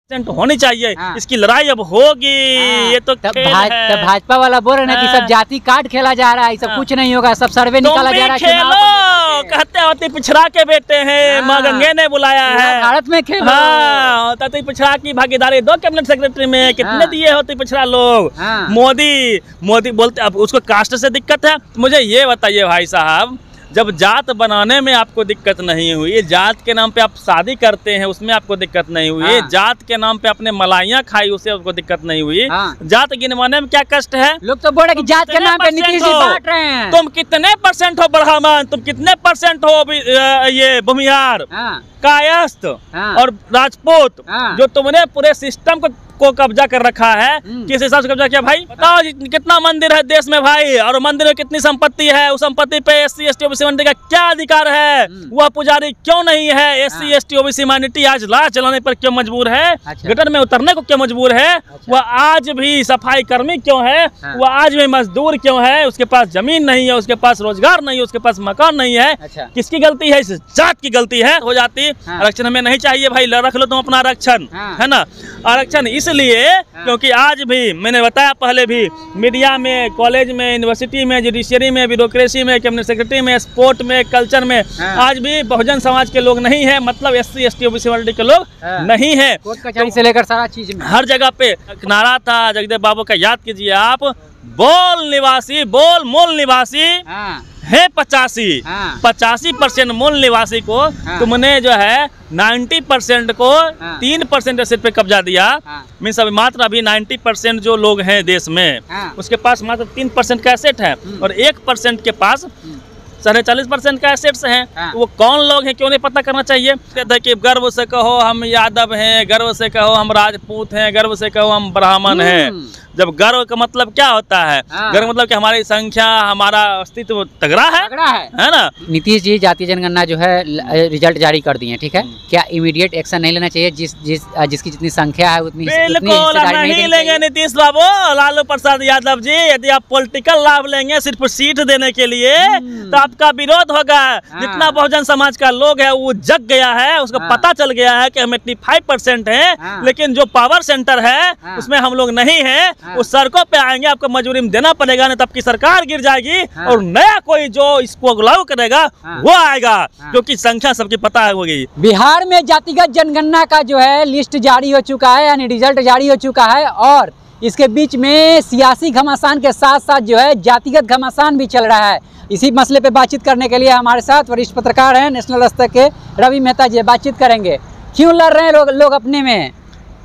होनी चाहिए। इसकी लड़ाई अब होगी। ये तो भाजपा वाला बोल रहे हैं कि सब जाति कार्ड खेला जा रहा है, सब कुछ नहीं होगा, सब सर्वे निकाला जा रहा है। खेलो कहते होते पिछड़ा के बेटे हैं, माँ गंगे ने बुलाया है भारत में खेलो। हाँ, तो पिछड़ा की भागीदारी दो कैबिनेट सेक्रेटरी में, कितने दिए होते पिछड़ा लोग। मोदी बोलते अब उसको कास्ट से दिक्कत है। मुझे ये बताइए भाई साहब, जब जात बनाने में आपको दिक्कत नहीं हुई, जात के नाम पे आप शादी करते हैं उसमें आपको दिक्कत नहीं हुई, जात के नाम पे आपने मलाइयाँ खाई उससे आपको दिक्कत नहीं हुई, जात गिनवाने में क्या कष्ट है? लोग तो बोल रहे कि जात के नाम पे नीतीश जी बांट रहे हैं। तुम कितने % हो ब्राह्मण, तुम कितने % हो ये भूमिहार, कायस्थ और राजपूत, जो तुमने पूरे सिस्टम को कब्जा कर रखा है। किस हिसाब से कब्जा किया भाई? बताओ कितना मंदिर है देश में भाई, और मंदिर में कितनी संपत्ति है, उस संपत्ति पे SC ST OBC माइनॉरिटी का क्या अधिकार है? वह पुजारी क्यों नहीं है? SC ST OBC माइनॉरिटी आज लाश जलाने पर क्यों मजबूर है? गटर में उतरने को क्यों मजबूर है? वह आज भी सफाई कर्मी क्यों है? वह आज भी मजदूर क्यों है? उसके पास जमीन नहीं है, उसके पास रोजगार नहीं है, उसके पास मकान नहीं है। किसकी गलती है? इस जात की गलती है। हो जाती आरक्षण हमें नहीं चाहिए भाई, रख लो तुम अपना आरक्षण, है ना। आरक्षण इसलिए क्योंकि आज भी मैंने बताया पहले भी, मीडिया में, कॉलेज में, यूनिवर्सिटी में, जुडिशियरी में, ब्यूरोक्रेसी में, कैबिनेट सेक्रेटरी में, स्पोर्ट में, कल्चर में आज भी बहुजन समाज के लोग नहीं है, मतलब SC ST OBC माइनॉरिटी के लोग नहीं है। कोर्ट कचहरी से लेकर सारा चीज में हर जगह पे नारा था जगदेव बाबू का, याद कीजिए आप, बोल निवासी बोल मूल निवासी है 85% मूल निवासी को तुमने जो है 90% को 3% एसेट पे कब्जा दिया। मीन्स अभी मात्र अभी 90% जो लोग हैं देश में, उसके पास मात्र 3% का एसेट है और 1% के पास 40.5% का एसेट्स हैं। वो कौन लोग हैं क्यों नहीं पता करना चाहिए? कहते कि गर्व से कहो हम यादव हैं, गर्व से कहो हम राजपूत हैं, गर्व से कहो हम ब्राह्मण हैं। जब गर्व का मतलब क्या होता है? गर्व मतलब कि हमारी संख्या, हमारा अस्तित्व तगड़ा है ना। नीतीश जी जातीय जनगणना जो है रिजल्ट जारी कर दिए, ठीक है, क्या इमीडिएट एक्शन नहीं लेना चाहिए? जिसकी जितनी संख्या है उतनी बिल्कुल नहीं लेंगे नीतीश बाबू, लालू प्रसाद यादव जी। यदि आप पॉलिटिकल लाभ लेंगे सिर्फ सीट देने के लिए तो आपका विरोध होगा। जितना बहुजन समाज का लोग है वो जग गया है, उसको पता चल गया है कि हम 85% है, लेकिन जो पावर सेंटर है उसमें हम लोग नहीं है। उस सड़कों पे आएंगे, आपको मजबूरी में देना पड़ेगा, नहीं तब की सरकार गिर जाएगी और नया कोई जो इसको लागू करेगा वो आएगा, क्योंकि संख्या सबकी पता होगी। बिहार में जातिगत जनगणना का जो है लिस्ट जारी हो चुका है, यानी रिजल्ट जारी हो चुका है, और इसके बीच में सियासी घमासान के साथ साथ जो है जातिगत घमासान भी चल रहा है। इसी मसले पे बातचीत करने के लिए हमारे साथ वरिष्ठ पत्रकार हैं नेशनल स्तर के रवि मेहता जी, बातचीत करेंगे। क्यों लड़ रहे हैं लोग अपने में?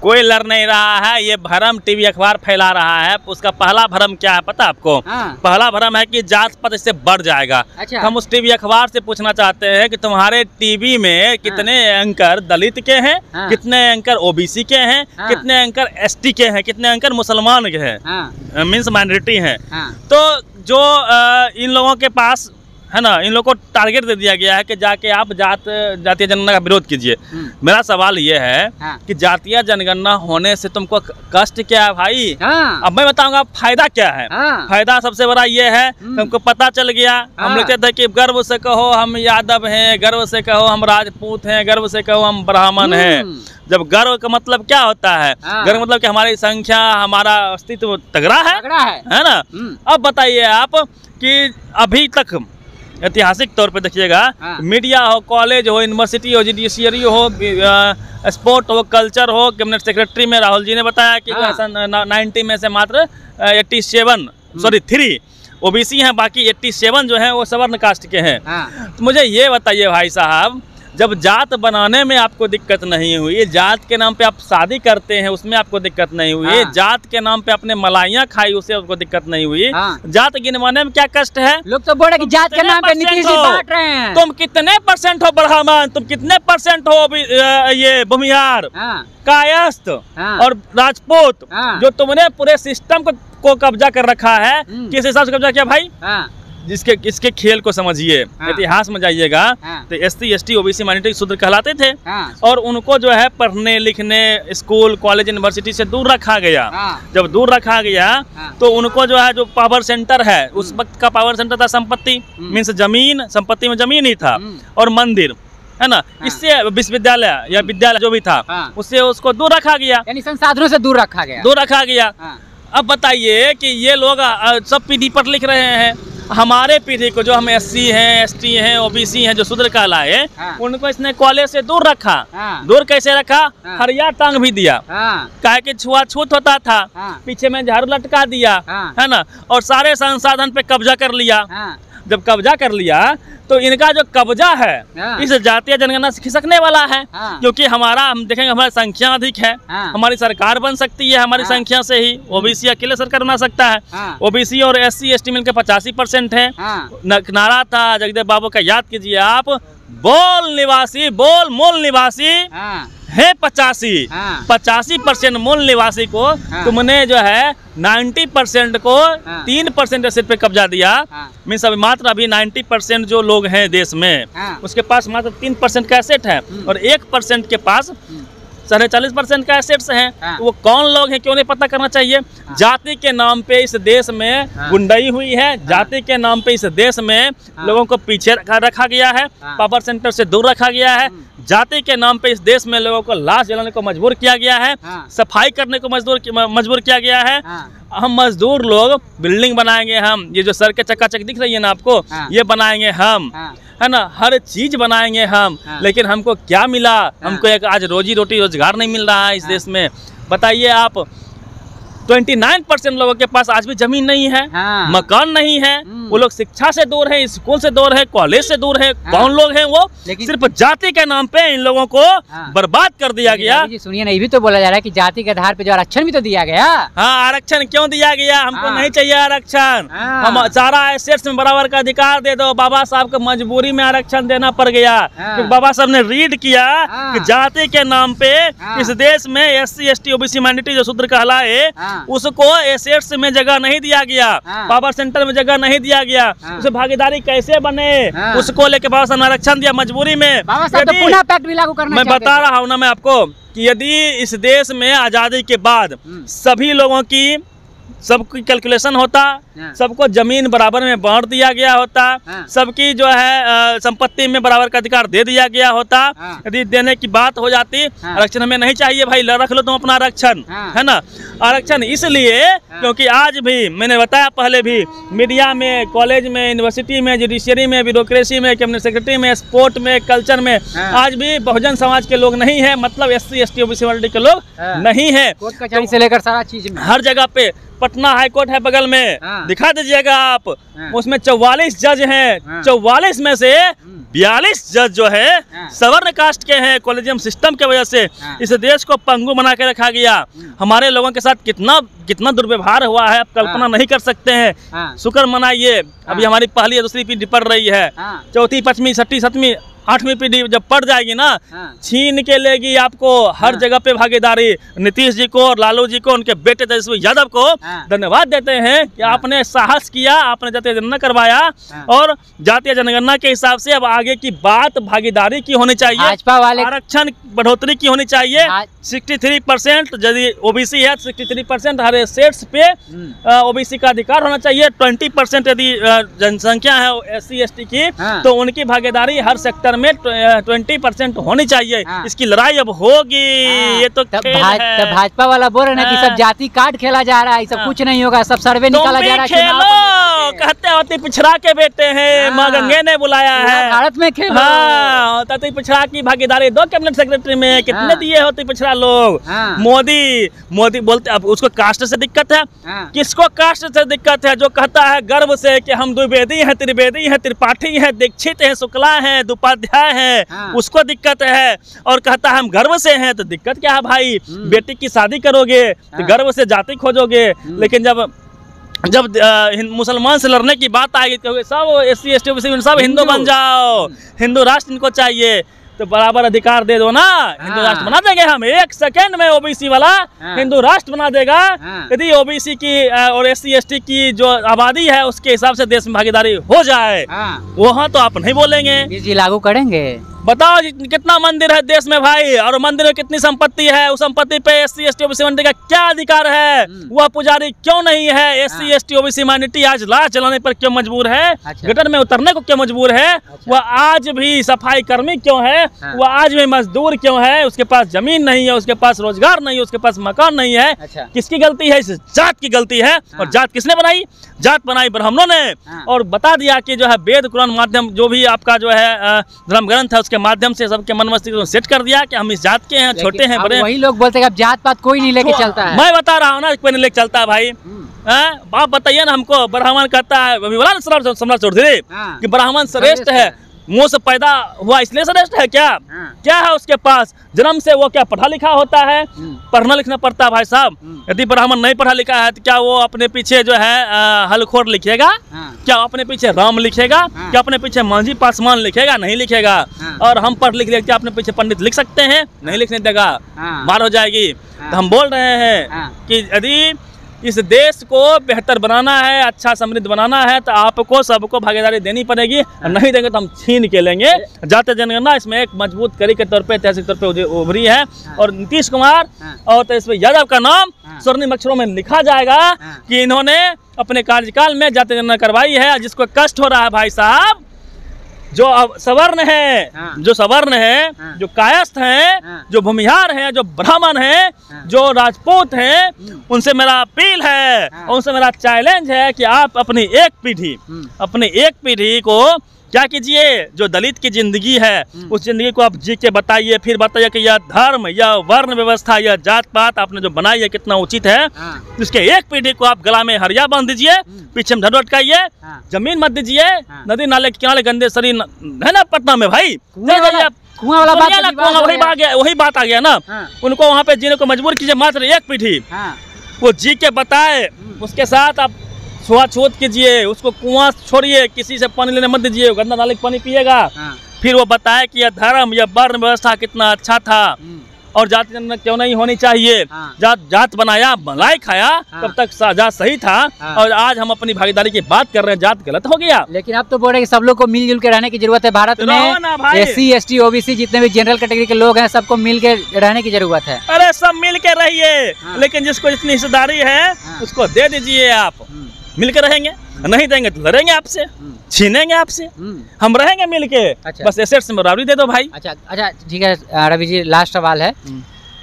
कोई लड़ नहीं रहा है, ये भरम टीवी अखबार फैला रहा है। उसका पहला भरम क्या है पता आपको? पहला भरम है कि जात पात इससे बढ़ जाएगा। हम उस टीवी अखबार से पूछना चाहते हैं कि तुम्हारे टीवी में कितने एंकर दलित के हैं, कितने एंकर OBC के हैं, कितने एंकर ST के हैं, कितने एंकर मुसलमान के हैं, मीन्स माइनॉरिटी हैं। तो जो इन लोगों के पास है ना, इन लोगों को टारगेट दे दिया गया है कि जाके आप जातीय जनगणना का विरोध कीजिए। मेरा सवाल ये है कि जातीय जनगणना होने से तुमको कष्ट क्या है भाई? अब मैं बताऊंगा फायदा क्या है। फायदा सबसे बड़ा ये है, तुमको पता चल गया। हम लोग कहते हैं कि गर्व से कहो हम यादव हैं, गर्व से कहो हम राजपूत हैं, गर्व से कहो हम ब्राह्मण हैं। जब गर्व का मतलब क्या होता है? गर्व मतलब कि हमारी संख्या, हमारा अस्तित्व तगड़ा है ना। अब बताइए आप कि अभी तक ऐतिहासिक तौर पे देखिएगा, मीडिया हो, कॉलेज हो, यूनिवर्सिटी हो, जुडिशियरी हो, स्पोर्ट हो, कल्चर हो, कैबिनेट सेक्रेटरी में राहुल जी ने बताया कि 90 में से मात्र 3 OBC हैं, बाकी 87 जो है वो सवर्ण कास्ट के हैं। तो मुझे ये बताइए भाई साहब, जब जात बनाने में आपको दिक्कत नहीं हुई, जात के नाम पे आप शादी करते हैं उसमें आपको दिक्कत नहीं हुई, जात के नाम पे आपने मलाइयाँ खाई उससे आपको दिक्कत नहीं हुई, जात गिनवाने में क्या कष्ट है? लोग तो बोल रहे कि जात के नाम पे नीतीश जी बांट रहे हैं। तुम कितने % हो ब्राह्मण, तुम कितने % हो ये भूमिहार, कायस्थ और राजपूत, जो तुमने पूरे सिस्टम को कब्जा कर रखा है। किस हिसाब से कब्जा किया भाई? इसके खेल को समझिए। इतिहास में जाइएगा तो SC ST OBC माइनॉरिटी शूद्र कहलाते थे, और उनको जो है पढ़ने लिखने, स्कूल कॉलेज यूनिवर्सिटी से दूर रखा गया। जब दूर रखा गया तो उनको जो है जो पावर सेंटर है, उस वक्त का पावर सेंटर था संपत्ति, मीन्स जमीन, संपत्ति में जमीन ही था, और मंदिर, है ना। इससे विश्वविद्यालय या विद्यालय जो भी था उससे उसको दूर रखा गया, यानी संसाधनों से दूर रखा गया। अब बताइए कि ये लोग सब पीढ़ी पर लिख रहे हैं, हमारे पीढ़ी को जो हम SC हैं, ST हैं, OBC हैं, जो शूद्र कहलाए, उनको इसने कॉलेज से दूर रखा। दूर कैसे रखा? हरिया टांग भी दिया, काहे कि छुआछूत होता था, पीछे में झाड़ू लटका दिया, है ना, और सारे संसाधन पे कब्जा कर लिया। जब कब्जा कर लिया तो इनका जो कब्जा है इस जातीय जनगणना से खिसकने वाला है, क्योंकि हम देखेंगे हमारी संख्या अधिक है, हमारी सरकार बन सकती है हमारी संख्या से ही। OBC अकेले सरकार बना सकता है, OBC और SC ST मिलकर 85% है। नारा था जगदेव बाबू का, याद कीजिए आप, बोल निवासी बोल मूल निवासी है 85% मूल निवासी को तुमने जो है 90% को 3% एसेट पे कब्जा दिया। मीन्स अभी मात्र अभी 90% जो लोग हैं देश में उसके पास मात्र 3% का एसेट है और 1% के पास 40.5% का एसेट्स हैं। वो कौन लोग हैं क्यों नहीं पता करना चाहिए। जाति के नाम पे इस देश में गुंडाई हुई है, जाति के नाम पे इस देश में लोगों को पीछे रखा गया है, पावर सेंटर से दूर रखा गया है, जाति के नाम पे इस देश में लोगों को लाश जलाने को मजबूर किया गया है, सफाई करने को मजबूर किया गया है। हम मजदूर लोग बिल्डिंग बनाएंगे, हम ये जो सड़कें चकाचक दिख रही है ना आपको, ये बनाएंगे हम, है ना, हर चीज बनाएंगे हम, लेकिन हमको क्या मिला? हमको एक आज रोजी रोटी रोजगार नहीं मिल रहा है इस देश में। बताइए आप, 29% लोगों के पास आज भी जमीन नहीं है, मकान नहीं है, वो लोग शिक्षा से दूर है, स्कूल से दूर है, कॉलेज से दूर है। कौन लोग हैं वो? सिर्फ जाति के नाम पे इन लोगों को बर्बाद कर दिया गया। सुनिए ना, ये भी तो बोला जा रहा है कि जाति के आधार पे जो आरक्षण भी तो दिया गया। हाँ, आरक्षण क्यों दिया गया? हमको नहीं चाहिए आरक्षण, हम सारा एसेट्स में बराबर का अधिकार दे दो। बाबा साहब को मजबूरी में आरक्षण देना पड़ गया, क्योंकि बाबा साहब ने रीड किया कि जाति के नाम पे इस देश में SC ST OBC माइनॉरिटी जो शूद्र कहलाए उसको एसेट्स में जगह नहीं दिया गया, पावर सेंटर में जगह नहीं दिया गया, उसे भागीदारी कैसे बने उसको लेके बाबा साहब ने आरक्षण दिया मजबूरी में। पुनः पैक्ट भी लागू करना मैं बता रहा हूँ ना मैं आपको कि यदि इस देश में आजादी के बाद सभी लोगों की सबकी कैलकुलेशन होता, सबको जमीन बराबर में बांट दिया गया होता, सबकी जो है संपत्ति में बराबर का अधिकार दे दिया गया होता, यदि देने की बात हो जाती, आरक्षण हमें नहीं चाहिए भाई, रख लो तुम अपना आरक्षण, है ना। आरक्षण इसलिए क्योंकि आज भी मैंने बताया पहले भी, मीडिया में, कॉलेज में, यूनिवर्सिटी में, जुडिशियरी में, ब्यूरोक्रेसी में, कैबिनेट सेक्रेटरी में, स्पोर्ट में, कल्चर में आज भी बहुजन समाज के लोग नहीं है, मतलब SC ST OBC माइनॉरिटी के लोग नहीं है। कोर्ट कचहरी से लेकर सारा चीज में हर जगह पे, पटना हाई कोर्ट है बगल में, दिखा दीजिएगा आप, उसमें 44 जज हैं, 44 में से 42 जज जो है सवर्ण कास्ट के हैं। कॉलेजियम सिस्टम की वजह से इस देश को पंगु बना के रखा गया। हमारे लोगों के साथ कितना दुर्व्यवहार हुआ है, आप कल्पना नहीं कर सकते हैं। शुक्र मनाइए, अभी हमारी पहली या दूसरी पीढ़ी पढ़ रही है, चौथी, पांचवी, छठी, सातवीं, 8वीं पीढ़ी जब पड़ जाएगी ना, छीन के लेगी आपको हर जगह पे भागीदारी। नीतीश जी को और लालू जी को, उनके बेटे तेजस्वी यादव को धन्यवाद देते हैं कि आपने साहस किया, आपने जातीय जनगणना करवाया, और जातीय जनगणना के हिसाब से अब आगे की बात भागीदारी की होनी चाहिए, भाजपा वाले आरक्षण बढ़ोतरी की होनी चाहिए। 63% यदि OBC है, 63% हर एसेट्स पे OBC का अधिकार होना चाहिए। 20% यदि जनसंख्या है SC ST की, तो उनकी भागीदारी हर सेक्टर में 20% होनी चाहिए। इसकी लड़ाई अब होगी। ये तो भाजपा वाला बोल रहे हैं कि सब जाति कार्ड खेला जा रहा है, सब कुछ नहीं होगा, सब सर्वे निकाला जा रहा है। कहते होती पिछड़ा के बेटे हैं, माँ गंगे ने बुलाया है, भारत में खेलो। हाँ, तो पिछड़ा की भागीदारी दो कैबिनेट सेक्रेटरी में, कितने दिए होते पिछड़ा लोग। मोदी बोलते, अब उसको कास्ट से दिक्कत है। किसको कास्ट से दिक्कत है? जो कहता है गर्व से कि हम द्विवेदी हैं, त्रिवेदी हैं, त्रिपाठी हैं, दीक्षित हैं, शुक्ला हैं, उपाध्याय है, उसको दिक्कत है। और कहता है हम गर्व से हैं, तो दिक्कत क्या है भाई? बेटी की शादी करोगे तो गर्व से जाति खोजोगे, लेकिन जब मुसलमान से लड़ने की बात आएगी तो सब SC ST OBC सब हिंदू बन जाओ, हिंदू राष्ट्र इनको चाहिए, तो बराबर अधिकार दे दो ना। हिंदू राष्ट्र बना देंगे हम, 1 सेकेंड में OBC वाला हिंदू राष्ट्र बना देगा, यदि OBC की और SC ST की जो आबादी है उसके हिसाब से देश में भागीदारी हो जाए। वहाँ तो आप नहीं बोलेंगे। जी लागू करेंगे। बताओ कितना मंदिर है देश में भाई, और मंदिर में कितनी संपत्ति है, उस संपत्ति पे SC ST OBC माइनॉरिटी का क्या अधिकार है? वह पुजारी क्यों नहीं है? SC ST OBC माइनॉरिटी आज लाश जलाने पर क्यों मजबूर है? गटर में उतरने को क्यों मजबूर है? वह आज भी सफाई कर्मी क्यों है? वह आज भी मजदूर क्यों है? उसके पास जमीन नहीं है, उसके पास रोजगार नहीं है, उसके पास मकान नहीं है। किसकी गलती है? इस जात की गलती है। और जात किसने बनाई? जात बनाई ब्राह्मणों ने। और बता दिया कि जो है वेद कुरान माध्यम जो भी आपका जो है धर्म ग्रंथ है उसके माध्यम से सबके मन मस्तिष्क को सेट कर दिया कि हम इस जात के हैं, छोटे हैं, बड़े। वही लोग बोलते हैं कि अब जात पात कोई नहीं लेके चलता है। मैं बता रहा हूँ ना, कोई नहीं लेके चलता है भाई। बाप बताइए ना हमको, ब्राह्मण कहता है सम्राट चौधरी कि ब्राह्मण श्रेष्ठ है, मुंह से पैदा हुआ इसलिए श्रेष्ठ है क्या? क्या है उसके पास? जन्म से वो क्या पढ़ा लिखा होता है? पढ़ना लिखना पड़ता है भाई साहब। यदि ब्राह्मण नहीं पढ़ा लिखा है तो क्या वो अपने पीछे जो है हलखोर लिखेगा? क्या अपने पीछे राम लिखेगा? क्या अपने पीछे मांझी पासवान लिखेगा? नहीं लिखेगा। और हम पढ़ लिख क्या अपने पीछे पंडित लिख सकते हैं? नहीं लिखने देगा, मार हो जाएगी। तो हम बोल रहे हैं कि यदि इस देश को बेहतर बनाना है, अच्छा समृद्ध बनाना है, तो आपको सबको भागीदारी देनी पड़ेगी। नहीं देंगे तो हम छीन के लेंगे। जातीय जनगणना इसमें एक मजबूत कड़ी के तौर पे, ऐतिहासिक तौर पे उभरी है। और नीतीश कुमार और तेजस्वी यादव का नाम स्वर्णिम अक्षरों में लिखा जाएगा कि इन्होंने अपने कार्यकाल में जातीय जनगणना करवाई है। जिसको कष्ट हो रहा है भाई साहब, जो सवर्ण है, जो सवर्ण है, जो कायस्थ हैं, जो भूमिहार हैं, जो ब्राह्मण हैं, जो राजपूत हैं, उनसे मेरा अपील है, उनसे मेरा चैलेंज है कि आप अपनी एक पीढ़ी को क्या कीजिए, जो दलित की जिंदगी है उस जिंदगी को आप जी के बताइए। फिर बताइए कि यह धर्म, यह वर्ण व्यवस्था, यह जात पात आपने जो बनाई है कितना उचित है। इसके एक पीढ़ी को आप गला में हरिया बांध दीजिए, पीछे में धड़ अटकाइए, जमीन मत दीजिए। नदी नाले के किनारे गंदे शरीर है ना पटना में भाई, वही बात आ गया ना। उनको वहाँ पे जीने को मजबूर कीजिए, मात्र एक पीढ़ी वो जी के बताए। उसके साथ आप छुआछूत कीजिए, उसको कुआं छोड़िए, किसी से पानी लेने मत दीजिए, गंदा नाले का पानी पिएगा। फिर वो बताए कि यह धर्म, यह वर्ण व्यवस्था कितना अच्छा था और जाति जनगणना क्यों नहीं होनी चाहिए। जात बनाया, मलाई खाया, तब तक जात सही था। और आज हम अपनी भागीदारी की बात कर रहे हैं, जात गलत हो गया। लेकिन अब तो बोल रहे हैं कि सब लोग को मिलजुल के रहने की जरूरत है। भारत में SC ST OBC जितने भी जनरल कैटेगरी के लोग हैं सबको मिल के रहने की जरूरत है। अरे सब मिल के रहिए, लेकिन जिसको जितनी हिस्सेदारी है उसको दे दीजिए। आप मिलकर रहेंगे, नहीं देंगे तो लड़ेंगे आपसे, छीनेंगे आपसे। हम रहेंगे मिलके। बस एसेट्स में बराबरी दे दो भाई। अच्छा ठीक है रवि जी, लास्ट सवाल है।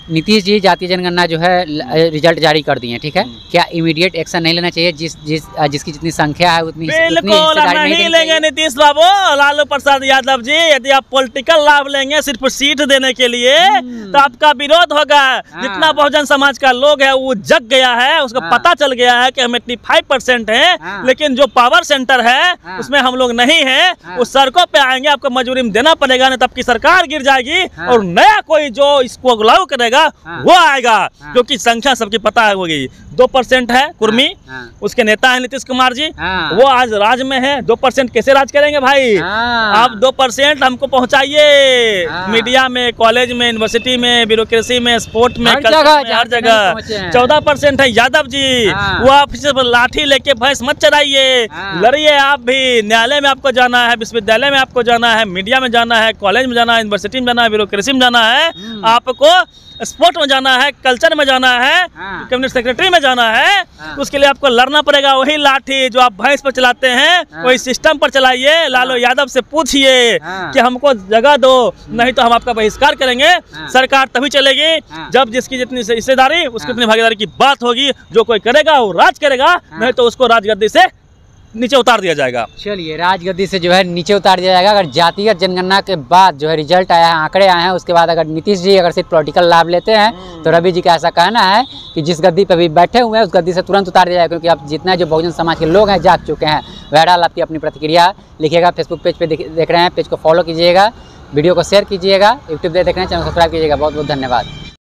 नीतीश जी जातीय जनगणना जो है रिजल्ट जारी कर दिए, ठीक है, क्या इमीडिएट एक्शन नहीं लेना चाहिए? जिसकी जितनी संख्या है उतनी बिल्कुल नहीं लेंगे नीतीश बाबू, लालू प्रसाद यादव जी। यदि आप पॉलिटिकल लाभ लेंगे सिर्फ सीट देने के लिए तो आपका विरोध होगा। जितना बहुजन समाज का लोग है वो जग गया है, उसको पता चल गया है कि हम 85% है, लेकिन जो पावर सेंटर है उसमें हम लोग नहीं है। उस सड़कों पे आएंगे, आपको मजबूरी में देना पड़ेगा, नहीं तो आपकी सरकार गिर जाएगी और नया कोई जो इसको लागू करेगा वो आएगा। क्योंकि संख्या सबकी पता होगी, 2% है कुर्मी, उसके नेता है नीतीश कुमार जी, वो आज राज में है। 2% कैसे राज करेंगे भाई? आप 2% हमको पहुंचाइए मीडिया में, कॉलेज में, यूनिवर्सिटी में, ब्यूरोक्रेसी में, स्पोर्ट में, हर जगह। 14% है यादव जी, वो आप लाठी लेके भैंस मत चराइए, लड़िए। आप भी न्यायालय में आपको जाना है, विश्वविद्यालय में आपको जाना है, मीडिया में जाना है, कॉलेज में जाना है, यूनिवर्सिटी में जाना है, ब्यूरोक्रेसी में जाना है, आपको स्पोर्ट में जाना है, कल्चर में जाना है, कैबिनेट सेक्रेटरी में जाना है। तो उसके लिए आपको लड़ना पड़ेगा। वही लाठी जो आप भैंस पर चलाते हैं वही सिस्टम पर चलाइए। लालू यादव से पूछिए कि हमको जगह दो, नहीं तो हम आपका बहिष्कार करेंगे। सरकार तभी चलेगी जब जिसकी जितनी हिस्सेदारी उसकी उतनी भागीदारी की बात होगी। जो कोई करेगा वो राज करेगा, नहीं तो उसको राजगद्दी से नीचे उतार दिया जाएगा। चलिए, राजगद्दी से जो है नीचे उतार दिया जाएगा। अगर जातिगत जनगणना के बाद जो है रिजल्ट आया है, आंकड़े आए हैं, उसके बाद अगर नीतीश जी अगर सिर्फ पॉलिटिकल लाभ लेते हैं तो रवि जी का ऐसा कहना है कि जिस गद्दी पे भी बैठे हुए हैं उस गद्दी से तुरंत उतार दिया जाएगा। क्योंकि अब जितना जो बहुजन समाज के लोग हैं जाग चुके हैं। बहरहाल आपकी अपनी प्रतिक्रिया लिखिएगा। फेसबुक पेज पे देख रहे हैं, पेज को फॉलो कीजिएगा, वीडियो को शेयर कीजिएगा, यूट्यूब पे देख रहे हैं, चैनल सब्सक्राइब कीजिएगा। बहुत बहुत धन्यवाद।